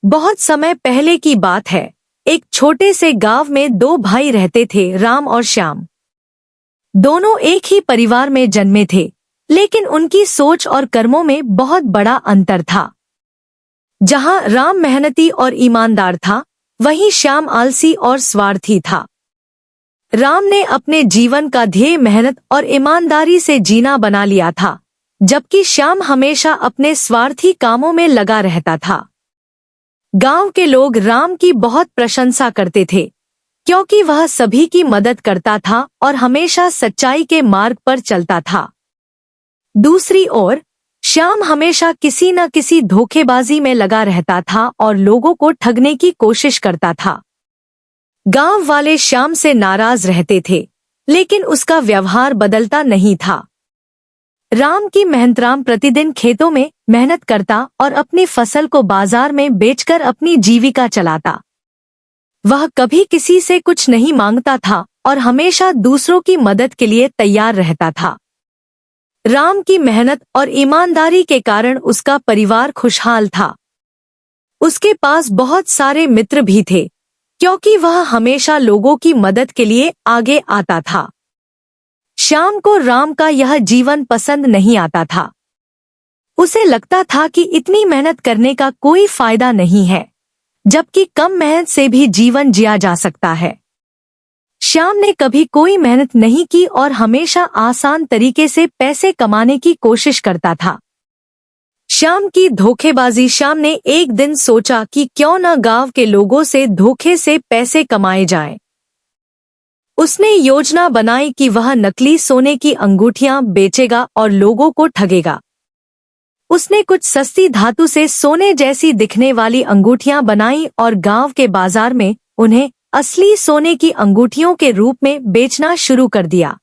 बहुत समय पहले की बात है। एक छोटे से गांव में दो भाई रहते थे, राम और श्याम। दोनों एक ही परिवार में जन्मे थे, लेकिन उनकी सोच और कर्मों में बहुत बड़ा अंतर था। जहां राम मेहनती और ईमानदार था, वहीं श्याम आलसी और स्वार्थी था। राम ने अपने जीवन का ध्येय मेहनत और ईमानदारी से जीना बना लिया था, जबकि श्याम हमेशा अपने स्वार्थी कामों में लगा रहता था। गांव के लोग राम की बहुत प्रशंसा करते थे, क्योंकि वह सभी की मदद करता था और हमेशा सच्चाई के मार्ग पर चलता था। दूसरी ओर श्याम हमेशा किसी न किसी धोखेबाजी में लगा रहता था और लोगों को ठगने की कोशिश करता था। गांव वाले श्याम से नाराज रहते थे, लेकिन उसका व्यवहार बदलता नहीं था। राम की मेहनत राम प्रतिदिन खेतों में मेहनत करता और अपनी फसल को बाजार में बेचकर अपनी जीविका चलाता। वह कभी किसी से कुछ नहीं मांगता था और हमेशा दूसरों की मदद के लिए तैयार रहता था। राम की मेहनत और ईमानदारी के कारण उसका परिवार खुशहाल था। उसके पास बहुत सारे मित्र भी थे, क्योंकि वह हमेशा लोगों की मदद के लिए आगे आता था। श्याम को राम का यह जीवन पसंद नहीं आता था। उसे लगता था कि इतनी मेहनत करने का कोई फायदा नहीं है, जबकि कम मेहनत से भी जीवन जिया जा सकता है। श्याम ने कभी कोई मेहनत नहीं की और हमेशा आसान तरीके से पैसे कमाने की कोशिश करता था। श्याम की धोखेबाजी श्याम ने एक दिन सोचा कि क्यों न गांव के लोगों से धोखे से पैसे कमाए जाएं। उसने योजना बनाई कि वह नकली सोने की अंगूठियां बेचेगा और लोगों को ठगेगा। उसने कुछ सस्ती धातु से सोने जैसी दिखने वाली अंगूठियां बनाई और गांव के बाजार में उन्हें असली सोने की अंगूठियों के रूप में बेचना शुरू कर दिया।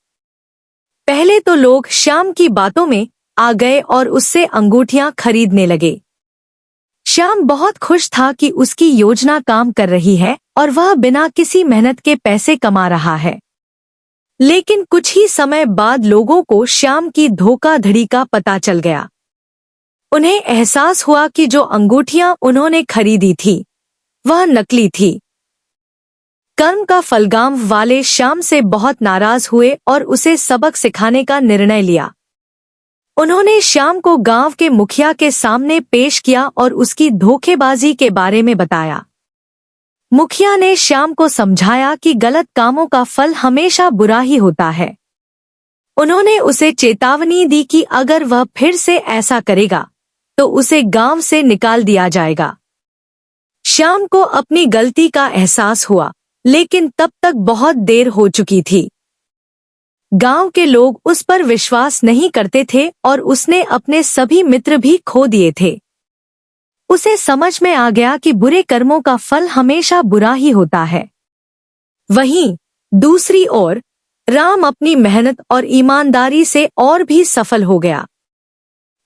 पहले तो लोग श्याम की बातों में आ गए और उससे अंगूठियां खरीदने लगे। श्याम बहुत खुश था कि उसकी योजना काम कर रही है और वह बिना किसी मेहनत के पैसे कमा रहा है। लेकिन कुछ ही समय बाद लोगों को श्याम की धोखाधड़ी का पता चल गया। उन्हें एहसास हुआ कि जो अंगूठियां उन्होंने खरीदी थी, वह नकली थी। कर्म का फल गांव वाले श्याम से बहुत नाराज हुए और उसे सबक सिखाने का निर्णय लिया। उन्होंने श्याम को गांव के मुखिया के सामने पेश किया और उसकी धोखेबाजी के बारे में बताया। मुखिया ने श्याम को समझाया कि गलत कामों का फल हमेशा बुरा ही होता है। उन्होंने उसे चेतावनी दी कि अगर वह फिर से ऐसा करेगा तो उसे गांव से निकाल दिया जाएगा। श्याम को अपनी गलती का एहसास हुआ, लेकिन तब तक बहुत देर हो चुकी थी। गांव के लोग उस पर विश्वास नहीं करते थे और उसने अपने सभी मित्र भी खो दिए थे। उसे समझ में आ गया कि बुरे कर्मों का फल हमेशा बुरा ही होता है। वहीं दूसरी ओर राम अपनी मेहनत और ईमानदारी से और भी सफल हो गया।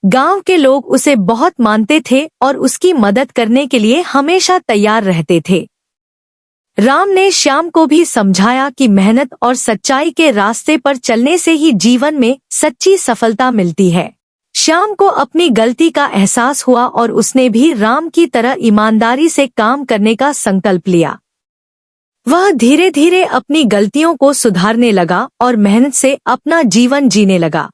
गांव के लोग उसे बहुत मानते थे और उसकी मदद करने के लिए हमेशा तैयार रहते थे। राम ने श्याम को भी समझाया कि मेहनत और सच्चाई के रास्ते पर चलने से ही जीवन में सच्ची सफलता मिलती है। श्याम को अपनी गलती का एहसास हुआ और उसने भी राम की तरह ईमानदारी से काम करने का संकल्प लिया। वह धीरे धीरे अपनी गलतियों को सुधारने लगा और मेहनत से अपना जीवन जीने लगा।